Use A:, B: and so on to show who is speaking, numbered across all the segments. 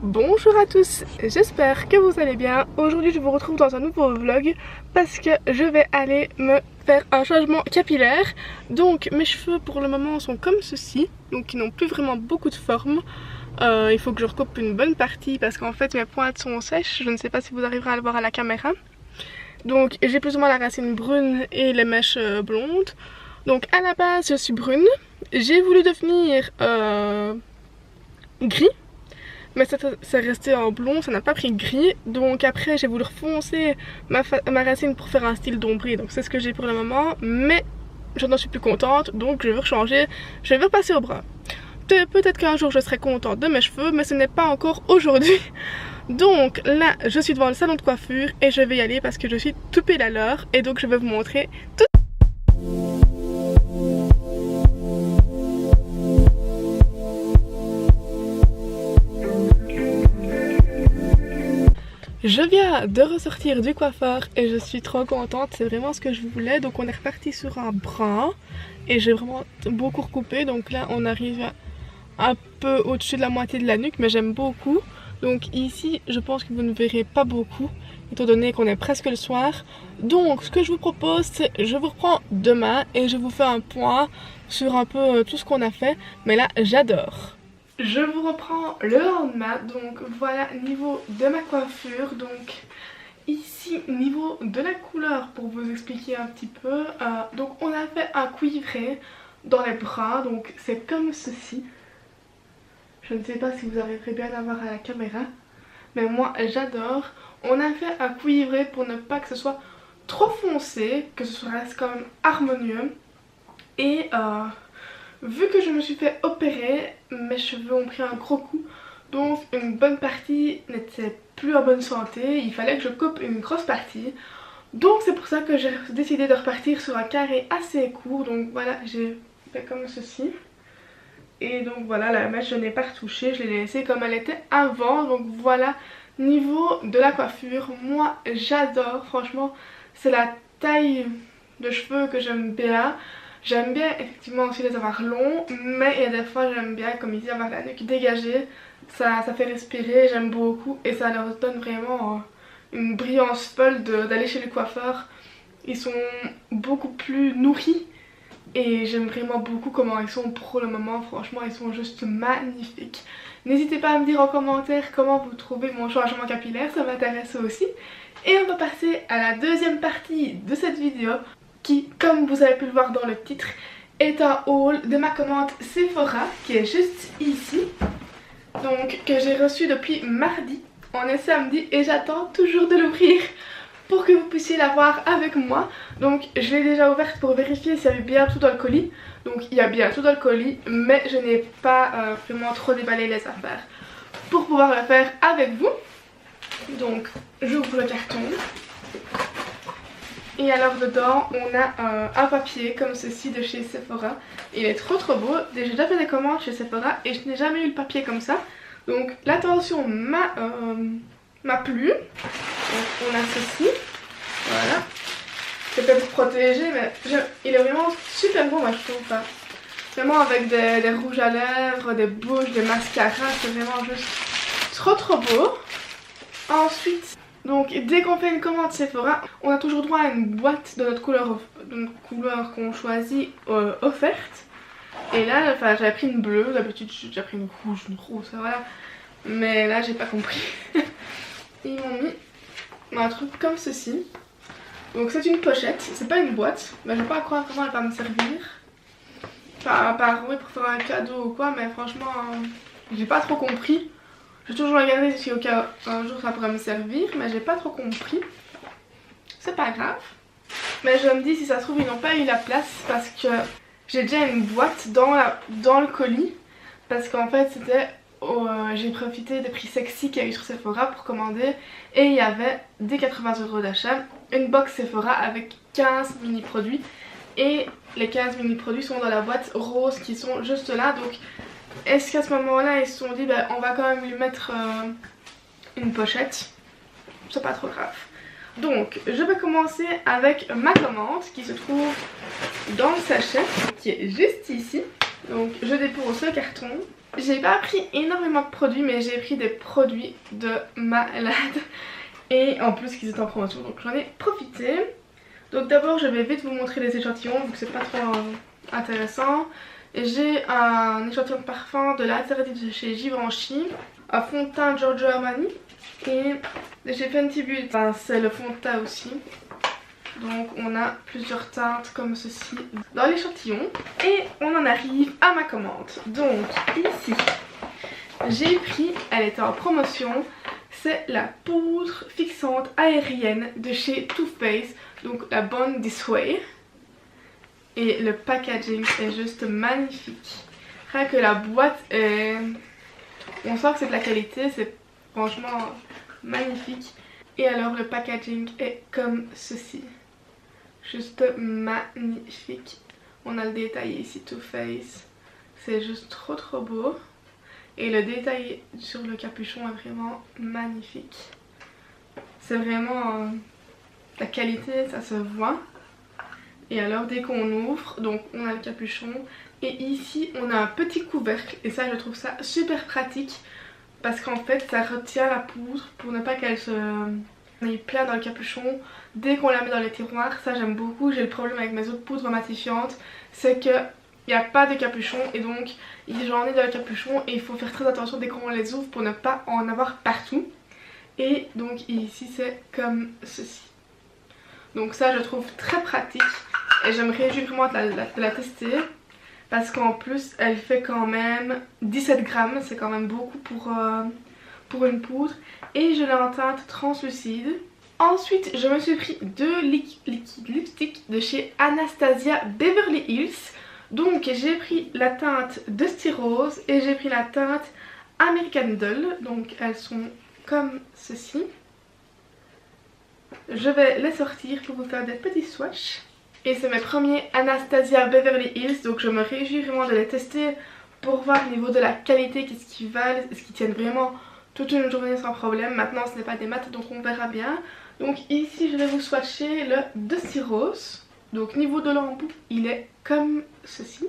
A: Bonjour à tous, j'espère que vous allez bien. Aujourd'hui je vous retrouve dans un nouveau vlog parce que je vais aller me faire un changement capillaire. Donc mes cheveux pour le moment sont comme ceci, donc ils n'ont plus vraiment beaucoup de forme. Il faut que je recoupe une bonne partie parce qu'en fait mes pointes sont sèches. Je ne sais pas si vous arriverez à le voir à la caméra. Donc j'ai plus ou moins la racine brune et les mèches blondes. Donc à la base je suis brune. J'ai voulu devenir gris. Mais c'est resté en blond, ça n'a pas pris gris. Donc après j'ai voulu refoncer ma racine pour faire un style d'ombré. Donc c'est ce que j'ai pour le moment. Mais je n'en suis plus contente, donc je veux changer. Je vais repasser au brun. Peut-être qu'un jour je serai contente de mes cheveux, mais ce n'est pas encore aujourd'hui. Donc là je suis devant le salon de coiffure et je vais y aller parce que je suis tout pile à l'heure. Et donc je vais vous montrer tout. Je viens de ressortir du coiffeur et je suis trop contente, c'est vraiment ce que je voulais. Donc on est reparti sur un brun et j'ai vraiment beaucoup recoupé. Donc là on arrive un peu au-dessus de la moitié de la nuque, mais j'aime beaucoup. Donc ici je pense que vous ne verrez pas beaucoup étant donné qu'on est presque le soir. Donc ce que je vous propose, c'est je vous reprends demain et je vous fais un point sur un peu tout ce qu'on a fait. Mais là j'adore. Je vous reprends le lendemain, donc voilà niveau de ma coiffure. Donc ici niveau de la couleur pour vous expliquer un petit peu, donc on a fait un cuivré dans les bras, donc c'est comme ceci. Je ne sais pas si vous arriverez bien à voir à la caméra, mais moi j'adore. On a fait un cuivré pour ne pas que ce soit trop foncé, que ce reste quand même harmonieux. Et vu que je me suis fait opérer, mes cheveux ont pris un gros coup. Donc une bonne partie n'était plus en bonne santé. Il fallait que je coupe une grosse partie. Donc c'est pour ça que j'ai décidé de repartir sur un carré assez court. Donc voilà, j'ai fait comme ceci. Et donc voilà, la mèche je n'ai pas retouché. Je l'ai laissée comme elle était avant. Donc voilà, niveau de la coiffure, moi j'adore. Franchement, c'est la taille de cheveux que j'aime bien. J'aime bien effectivement aussi les avoir longs, mais il y a des fois j'aime bien comme ici avoir la nuque dégagée. Ça fait respirer, j'aime beaucoup et ça leur donne vraiment une brillance folle d'aller chez le coiffeur. Ils sont beaucoup plus nourris et j'aime vraiment beaucoup comment ils sont pour le moment. Franchement ils sont juste magnifiques. N'hésitez pas à me dire en commentaire comment vous trouvez mon changement capillaire, ça m'intéresse aussi. Et on va passer à la deuxième partie de cette vidéo, qui, comme vous avez pu le voir dans le titre, est un haul de ma commande Sephora qui est juste ici. Donc que j'ai reçu depuis mardi. On est samedi et j'attends toujours de l'ouvrir pour que vous puissiez la voir avec moi. Donc je l'ai déjà ouverte pour vérifier s'il y avait bien tout dans le colis. Donc il y a bien tout dans le colis, mais je n'ai pas vraiment trop déballé les affaires pour pouvoir le faire avec vous. Donc j'ouvre le carton. Et alors dedans on a un papier comme ceci de chez Sephora. Il est trop beau. J'ai déjà fait des commandes chez Sephora et je n'ai jamais eu le papier comme ça. Donc l'attention m'a plu. Donc on a ceci. Voilà. C'est peut-être protégé mais il est vraiment super beau moi je trouve. Enfin, vraiment avec des rouges à lèvres, des bouches, des mascaras. C'est vraiment juste trop beau. Ensuite, donc dès qu'on fait une commande Sephora, on a toujours droit à une boîte de notre couleur qu'on choisit offerte. Et là, enfin, j'avais pris une bleue, d'habitude j'ai déjà pris une rouge, une rose, voilà. Mais là j'ai pas compris. Ils m'ont mis un truc comme ceci. Donc c'est une pochette, c'est pas une boîte. Mais je vais pas croire comment elle va me servir. Enfin, oui, pour faire un cadeau ou quoi, mais franchement, j'ai pas trop compris. J'ai toujours regardé si au cas un jour ça pourrait me servir, mais j'ai pas trop compris. C'est pas grave. Mais je me dis si ça se trouve ils n'ont pas eu la place parce que j'ai déjà une boîte dans le colis. Parce qu'en fait c'était j'ai profité des prix sexy qu'il y a eu sur Sephora pour commander. Et il y avait des 80 € d'achat, une box Sephora avec 15 mini produits. Et les 15 mini produits sont dans la boîte rose qui sont juste là. Donc est-ce qu'à ce moment-là ils se sont dit on va quand même lui mettre une pochette. C'est pas trop grave. Donc je vais commencer avec ma commande qui se trouve dans le sachet qui est juste ici. Donc je dépose ce carton J'ai pas pris énormément de produits, mais j'ai pris des produits de malade. Et en plus qu'ils étaient en promotion, donc j'en ai profité. Donc d'abord je vais vite vous montrer les échantillons vu que c'est pas trop intéressant. J'ai un échantillon de parfum de l'interdit de chez Givenchy, un fond de teint Giorgio Armani et j'ai Fenty Beauty, enfin, c'est le fond de teint aussi. Donc on a plusieurs teintes comme ceci dans l'échantillon. Et on en arrive à ma commande. Donc ici j'ai pris, elle était en promotion, c'est la poudre fixante aérienne de chez Too Faced, donc la Born This Way. Et le packaging est juste magnifique. Rien que la boîte est... On sent que c'est de la qualité, c'est franchement magnifique. Et alors le packaging est comme ceci. Juste magnifique. On a le détail ici, Too Faced. C'est juste trop beau. Et le détail sur le capuchon est vraiment magnifique. C'est vraiment la qualité, ça se voit. Et alors dès qu'on ouvre, donc on a le capuchon. Et ici on a un petit couvercle. Et ça je trouve ça super pratique. Parce qu'en fait ça retient la poudre pour ne pas qu'elle se... On est plein dans le capuchon. Dès qu'on la met dans les tiroirs, ça j'aime beaucoup. J'ai le problème avec mes autres poudres matifiantes. C'est que il n'y a pas de capuchon et donc j'en ai dans le capuchon et il faut faire très attention dès qu'on les ouvre pour ne pas en avoir partout. Et donc ici c'est comme ceci. Donc ça je trouve très pratique et je me réjouis vraiment de la tester. Parce qu'en plus elle fait quand même 17 grammes, c'est quand même beaucoup pour une poudre. Et je l'ai en teinte translucide. Ensuite je me suis pris deux liquides lipstick de chez Anastasia Beverly Hills. Donc j'ai pris la teinte Dusty Rose et j'ai pris la teinte American Doll. Donc elles sont comme ceci. Je vais les sortir pour vous faire des petits swatchs. Et c'est mes premiers Anastasia Beverly Hills. Donc je me réjouis vraiment de les tester pour voir au niveau de la qualité qu'est-ce qu'ils valent. Est-ce qu'ils tiennent vraiment toute une journée sans problème. Maintenant ce n'est pas des maths donc on verra bien. Donc ici je vais vous swatcher le Dusty Rose. Donc niveau de l'embout il est comme ceci.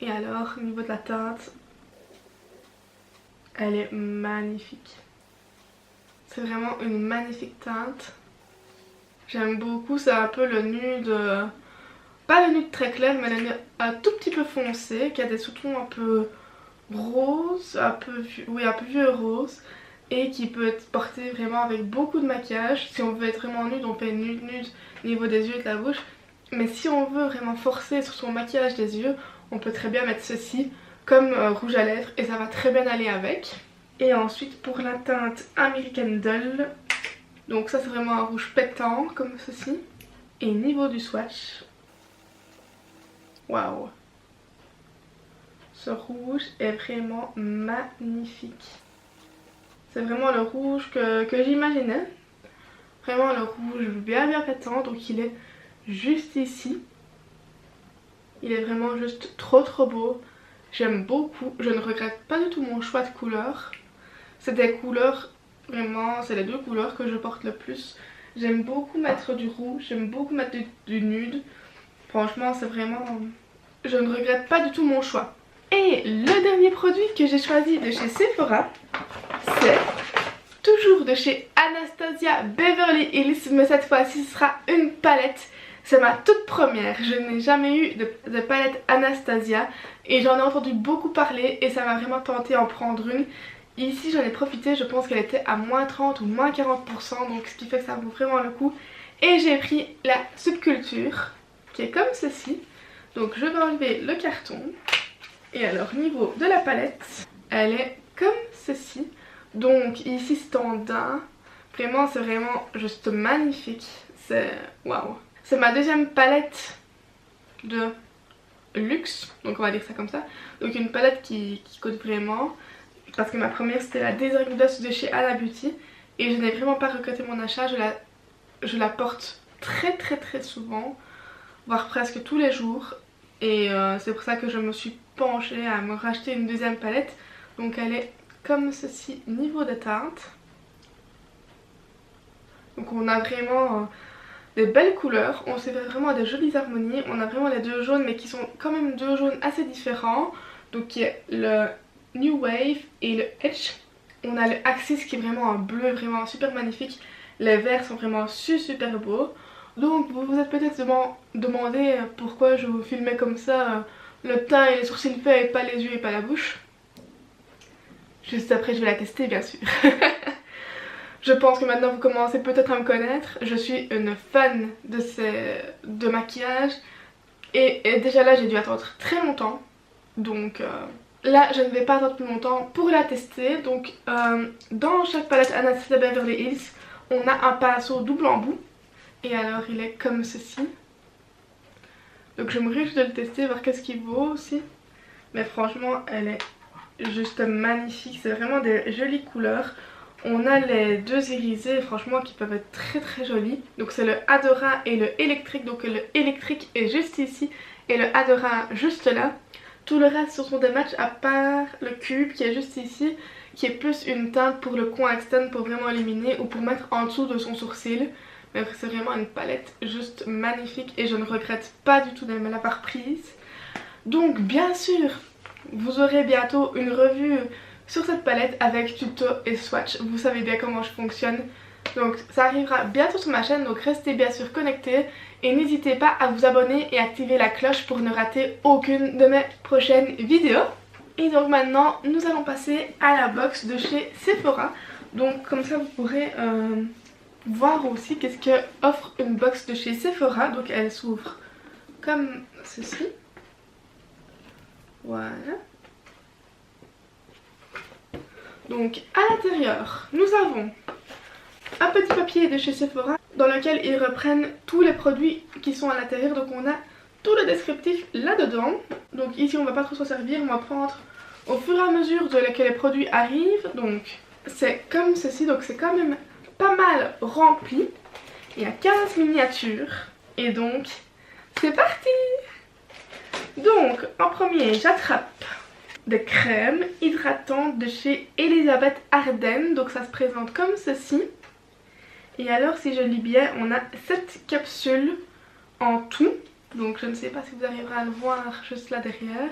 A: Et alors au niveau de la teinte, elle est magnifique. C'est vraiment une magnifique teinte. J'aime beaucoup, c'est un peu le nude, pas le nude très clair mais le nude un tout petit peu foncé qui a des sous-tons un peu rose, un peu vieux rose. Et qui peut être porté vraiment avec beaucoup de maquillage. Si on veut être vraiment nude, on fait nude au niveau des yeux et de la bouche. Mais si on veut vraiment forcer sur son maquillage des yeux, on peut très bien mettre ceci comme rouge à lèvres et ça va très bien aller avec. Et ensuite pour la teinte American Doll, donc ça c'est vraiment un rouge pétant comme ceci. Et niveau du swatch, waouh, ce rouge est vraiment magnifique. C'est vraiment le rouge que j'imaginais. Vraiment le rouge bien pétant. Donc il est juste ici. Il est vraiment juste trop beau. J'aime beaucoup. Je ne regrette pas du tout mon choix de couleurs. C'est des couleurs, vraiment, c'est les deux couleurs que je porte le plus. J'aime beaucoup mettre du rouge. J'aime beaucoup mettre du nude. Franchement c'est vraiment... Je ne regrette pas du tout mon choix. Et le dernier produit que j'ai choisi de chez Sephora, c'est toujours de chez Anastasia Beverly Hills, mais cette fois-ci ce sera une palette. C'est ma toute première, je n'ai jamais eu de palette Anastasia et j'en ai entendu beaucoup parler et ça m'a vraiment tenté d'en prendre une. Ici j'en ai profité, je pense qu'elle était à moins 30 ou moins 40%, donc ce qui fait que ça vaut vraiment le coup. Et j'ai pris la Subculture qui est comme ceci. Donc je vais enlever le carton. Et alors niveau de la palette, elle est comme ceci. Donc ici c'est en daim. Vraiment c'est vraiment juste magnifique. C'est waouh. C'est ma deuxième palette de luxe. Donc on va dire ça comme ça. Donc une palette qui coûte vraiment. Parce que ma première c'était la Desert Gloss de chez Ala Beauty. Et je n'ai vraiment pas regretté mon achat. Je la porte très souvent. Voire presque tous les jours. Et c'est pour ça que je me suis penchée à me racheter une deuxième palette. Donc elle est comme ceci niveau de teinte. Donc on a vraiment des belles couleurs. On s'est fait vraiment des jolies harmonies. On a vraiment les deux jaunes mais qui sont quand même deux jaunes assez différents. donc qui est le New Wave et le Edge. On a le Axis qui est vraiment un bleu vraiment super magnifique. Les verts sont vraiment super beaux. Donc vous vous êtes peut-être demandé pourquoi je vous filmais comme ça le teint et les sourcils faits et pas les yeux et pas la bouche. Juste après je vais la tester bien sûr. Je pense que maintenant vous commencez peut-être à me connaître. Je suis une fan de maquillage. Et déjà là j'ai dû attendre très longtemps. Donc là je ne vais pas attendre plus longtemps pour la tester. Donc dans chaque palette Anastasia Beverly Hills, on a un pinceau double embout. Et alors il est comme ceci. Donc je me réjouis de le tester, voir qu'est-ce qu'il vaut aussi. Mais franchement elle est juste magnifique. C'est vraiment des jolies couleurs. On a les deux irisés franchement qui peuvent être très jolis. Donc c'est le Adora et le électrique. Donc le électrique est juste ici et le Adora juste là. Tout le reste ce sont des matchs à part le cube qui est juste ici, qui est plus une teinte pour le coin externe pour vraiment éliminer ou pour mettre en dessous de son sourcil. Mais c'est vraiment une palette juste magnifique et je ne regrette pas du tout de me l'avoir prise. Donc bien sûr vous aurez bientôt une revue sur cette palette avec tuto et swatch. Vous savez bien comment je fonctionne. Donc ça arrivera bientôt sur ma chaîne, donc restez bien sûr connectés. Et n'hésitez pas à vous abonner et activer la cloche pour ne rater aucune de mes prochaines vidéos. Et donc maintenant nous allons passer à la box de chez Sephora. Donc comme ça vous pourrez voir aussi qu'est-ce que offre une box de chez Sephora. Donc elle s'ouvre comme ceci. Voilà. Donc à l'intérieur nous avons un petit papier de chez Sephora dans lequel ils reprennent tous les produits qui sont à l'intérieur. Donc on a tout le descriptif là dedans. Donc ici on va pas trop s'en servir, on va prendre au fur et à mesure que les produits arrivent. Donc c'est comme ceci, donc c'est quand même pas mal rempli. Il y a 15 miniatures et donc c'est parti. Donc en premier j'attrape des crèmes hydratantes de chez Elisabeth Arden. Donc ça se présente comme ceci. Et alors si je lis bien on a 7 capsules en tout. Donc je ne sais pas si vous arriverez à le voir juste là derrière.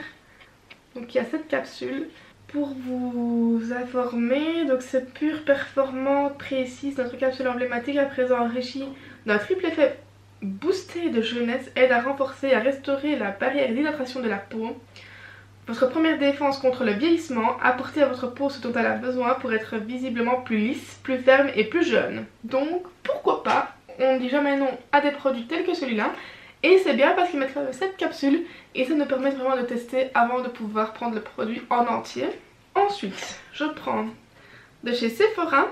A: Donc il y a 7 capsules. Pour vous informer, donc c'est pure, performante, précise. Notre capsule emblématique à présent enrichie d'un triple effet boosté de jeunesse aide à renforcer et à restaurer la barrière d'hydratation de la peau. Votre première défense contre le vieillissement, apportez à votre peau ce dont elle a besoin pour être visiblement plus lisse, plus ferme et plus jeune. Donc pourquoi pas, on ne dit jamais non à des produits tels que celui-là. Et c'est bien parce qu'ils mettent quand même 7 capsules et ça nous permet vraiment de tester avant de pouvoir prendre le produit en entier. Ensuite, je prends de chez Sephora.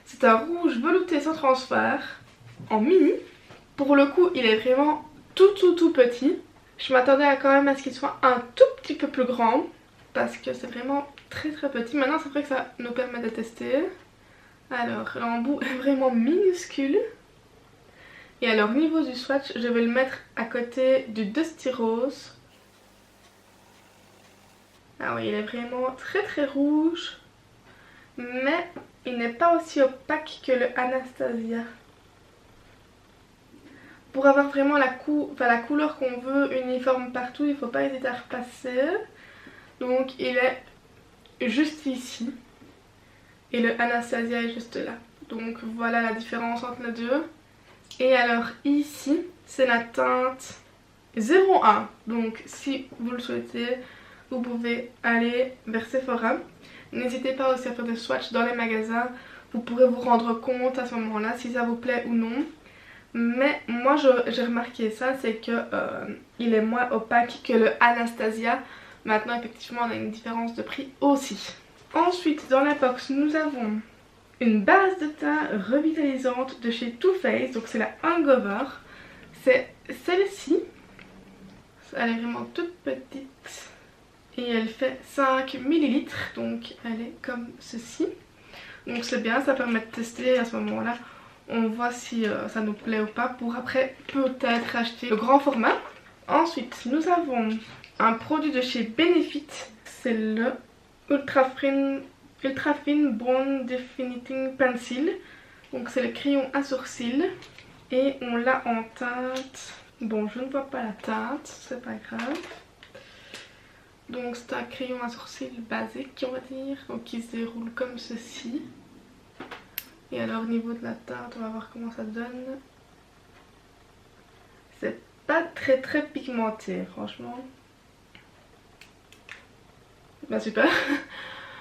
A: C'est un rouge velouté sans transfert en mini. Pour le coup, il est vraiment tout petit. Je m'attendais quand même à ce qu'il soit un tout petit peu plus grand parce que c'est vraiment très petit. Maintenant, c'est vrai que ça nous permet de tester. Alors, l'embout est vraiment minuscule. Et alors, au niveau du swatch, je vais le mettre à côté du Dusty Rose. Ah oui, il est vraiment très rouge. Mais il n'est pas aussi opaque que le Anastasia. Pour avoir vraiment la couleur qu'on veut uniforme partout, il ne faut pas hésiter à repasser. Donc il est juste ici. Et le Anastasia est juste là. Donc voilà la différence entre les deux. Et alors ici, c'est la teinte 01. Donc si vous le souhaitez, vous pouvez aller vers Sephora. N'hésitez pas aussi à faire des swatchs dans les magasins. Vous pourrez vous rendre compte à ce moment-là si ça vous plaît ou non. Mais moi j'ai remarqué ça, c'est que il est moins opaque que le Anastasia. Maintenant effectivement on a une différence de prix aussi. Ensuite dans la box nous avons une base de teint revitalisante de chez Too Faced. Donc c'est la Hangover. C'est celle-ci. Elle est vraiment toute petite. Et elle fait 5 ml. Donc elle est comme ceci. Donc c'est bien, ça permet de tester à ce moment-là. On voit si ça nous plaît ou pas pour après peut-être acheter le grand format. Ensuite nous avons un produit de chez Benefit. C'est le Ultra Fine Bone Definiting Pencil. Donc c'est le crayon à sourcils. Et on l'a en teinte... Bon, je ne vois pas la teinte, c'est pas grave. Donc c'est un crayon à sourcils basique on va dire, donc qui se déroule comme ceci. Et alors au niveau de la teinte, on va voir comment ça donne. C'est pas très pigmenté franchement. Bah super.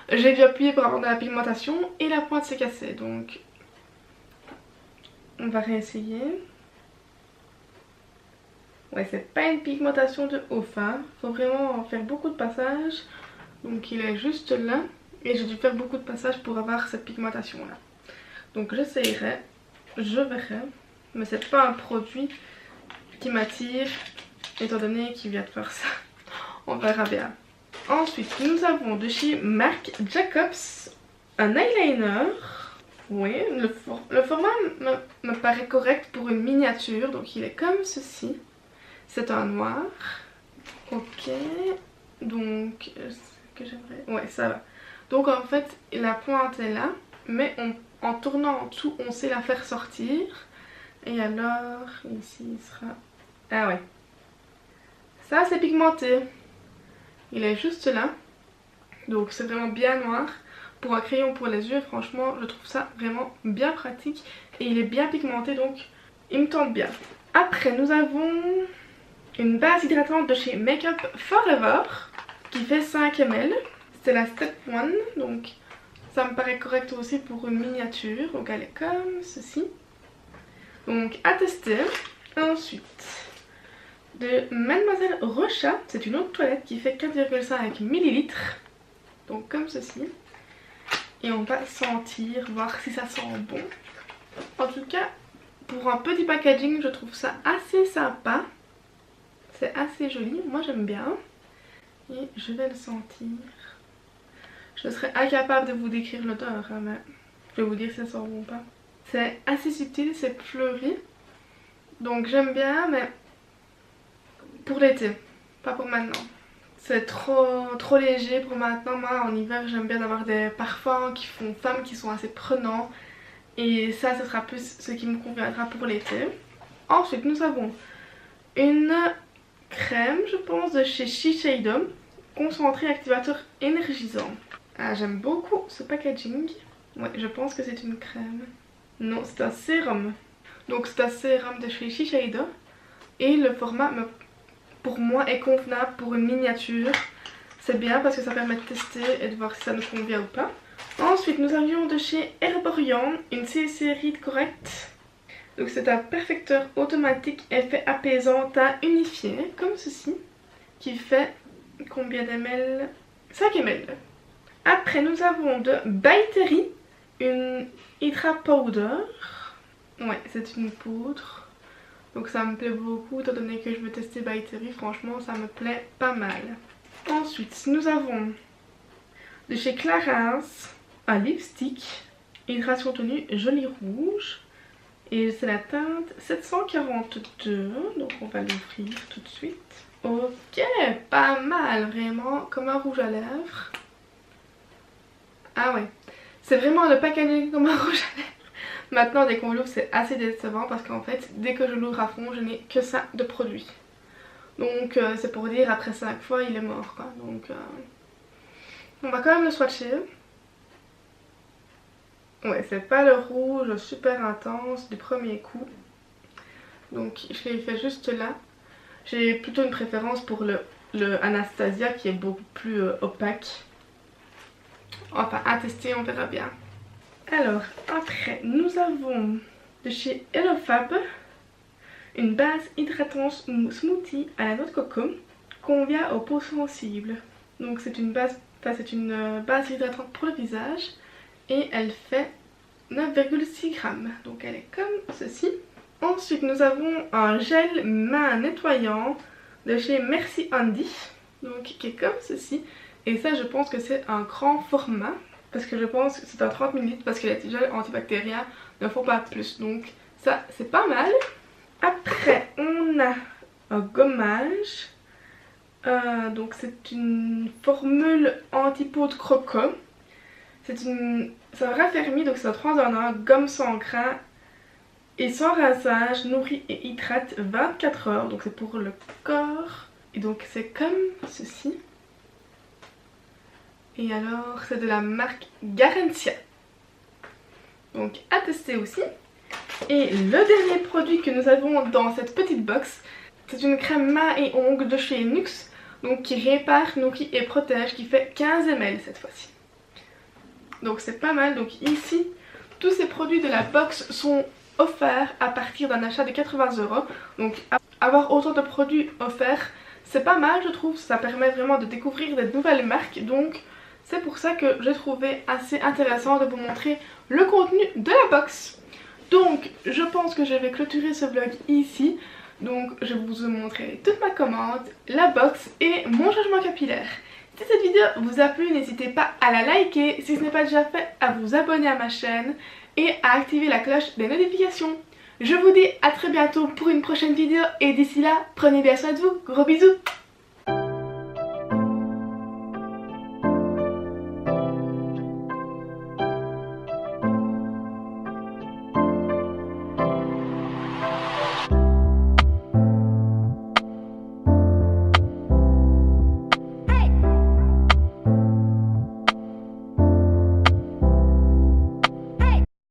A: J'ai dû appuyer pour avoir de la pigmentation et la pointe s'est cassée, donc on va réessayer. Ouais, c'est pas une pigmentation de ouf, hein. Faut vraiment faire beaucoup de passages. Donc il est juste là. Et j'ai dû faire beaucoup de passages pour avoir cette pigmentation là. Donc j'essayerai, je verrai. Mais c'est pas un produit qui m'attire, étant donné qu'il vient de faire ça. On verra bien. Ensuite nous avons de chez Marc Jacobs un eyeliner. Oui, le format me paraît correct pour une miniature. Donc il est comme ceci. C'est un noir. Ok. Donc, ce que j'aimerais... Ouais, ça va. Donc en fait, la pointe est là. Mais en tournant en dessous, on sait la faire sortir. Et alors, ici, il sera... Ah ouais. Ça, c'est pigmenté. Il est juste là. Donc c'est vraiment bien noir. Pour un crayon pour les yeux, franchement, je trouve ça vraiment bien pratique. Et il est bien pigmenté, donc il me tente bien. Après, nous avons... une base hydratante de chez Makeup Forever qui fait 5 ml. C'est la Step 1, donc ça me paraît correct aussi pour une miniature. Donc elle est comme ceci. Donc à tester. Ensuite, de Mademoiselle Rocha, c'est une eau de toilette qui fait 4,5 ml. Donc comme ceci. Et on va sentir, voir si ça sent bon. En tout cas, pour un petit packaging, je trouve ça assez sympa. C'est assez joli, moi j'aime bien. Et je vais le sentir. Je serais incapable de vous décrire l'odeur, hein, mais je vais vous dire si ça sent bon ou pas. C'est assez subtil, c'est fleuri. Donc j'aime bien, mais pour l'été, pas pour maintenant. C'est trop léger pour maintenant. Moi en hiver j'aime bien avoir des parfums qui font femme, qui sont assez prenants. Et ça, ce sera plus ce qui me conviendra pour l'été. Ensuite nous avons une... crème, je pense, de chez Shiseido, concentré activateur énergisant. Ah, j'aime beaucoup ce packaging. Ouais, je pense que c'est une crème. Non, c'est un sérum. Donc c'est un sérum de chez Shiseido. Et le format, pour moi, est convenable pour une miniature. C'est bien parce que ça permet de tester et de voir si ça nous convient ou pas. Ensuite, nous avions de chez Herborian une série de corrects. Donc c'est un perfecteur automatique effet apaisant teint unifié, comme ceci, qui fait combien d'ml? 5 ml. Après nous avons de By Terry une Hydra Powder. Ouais, c'est une poudre. Donc ça me plaît beaucoup étant donné que je veux tester By Terry, franchement ça me plaît pas mal. Ensuite nous avons de chez Clarins un lipstick hydration tenue joli rouge. Et c'est la teinte 742, donc on va l'ouvrir tout de suite. Ok, pas mal, vraiment, comme un rouge à lèvres. Ah ouais, c'est vraiment le packaging comme un rouge à lèvres. Maintenant, dès qu'on l'ouvre, c'est assez décevant parce qu'en fait, dès que je l'ouvre à fond, je n'ai que ça de produit. Donc c'est pour dire, après 5 fois, il est mort, quoi. Donc on va quand même le swatcher. Ouais, c'est pas le rouge super intense du premier coup. Donc je l'ai fait juste là. J'ai plutôt une préférence pour le Anastasia qui est beaucoup plus opaque. Enfin, à tester, on verra bien. Alors, après, nous avons de chez HelloFab une base hydratante smoothie à la noix de coco. Convient aux peaux sensibles. Donc c'est une base hydratante pour le visage. Et elle fait 9,6 grammes. Donc elle est comme ceci. Ensuite nous avons un gel main nettoyant de chez Merci Handy. Donc qui est comme ceci. Et ça je pense que c'est un grand format. Parce que je pense que c'est un 30 ml. Parce que les gels antibactériens ne font pas plus. Donc ça c'est pas mal. Après on a un gommage. Donc c'est une formule anti-peau de croco. C'est un raffermi, donc c'est un 3 en 1, gomme sans grain et sans rinçage, nourrit et hydrate 24 heures. Donc c'est pour le corps. Et donc c'est comme ceci. Et alors c'est de la marque Garantia. Donc à tester aussi. Et le dernier produit que nous avons dans cette petite box, c'est une crème main et ongles de chez Nuxe. Donc qui répare, nourrit et protège, qui fait 15 ml cette fois-ci. Donc c'est pas mal. Donc ici, tous ces produits de la box sont offerts à partir d'un achat de 80 €. Donc avoir autant de produits offerts, c'est pas mal je trouve. Ça permet vraiment de découvrir de nouvelles marques. Donc c'est pour ça que j'ai trouvé assez intéressant de vous montrer le contenu de la box. Donc je pense que je vais clôturer ce vlog ici. Donc je vous ai montré toute ma commande, la box et mon changement capillaire. Si cette vidéo vous a plu, n'hésitez pas à la liker, si ce n'est pas déjà fait, à vous abonner à ma chaîne et à activer la cloche des notifications. Je vous dis à très bientôt pour une prochaine vidéo et d'ici là, prenez bien soin de vous. Gros bisous!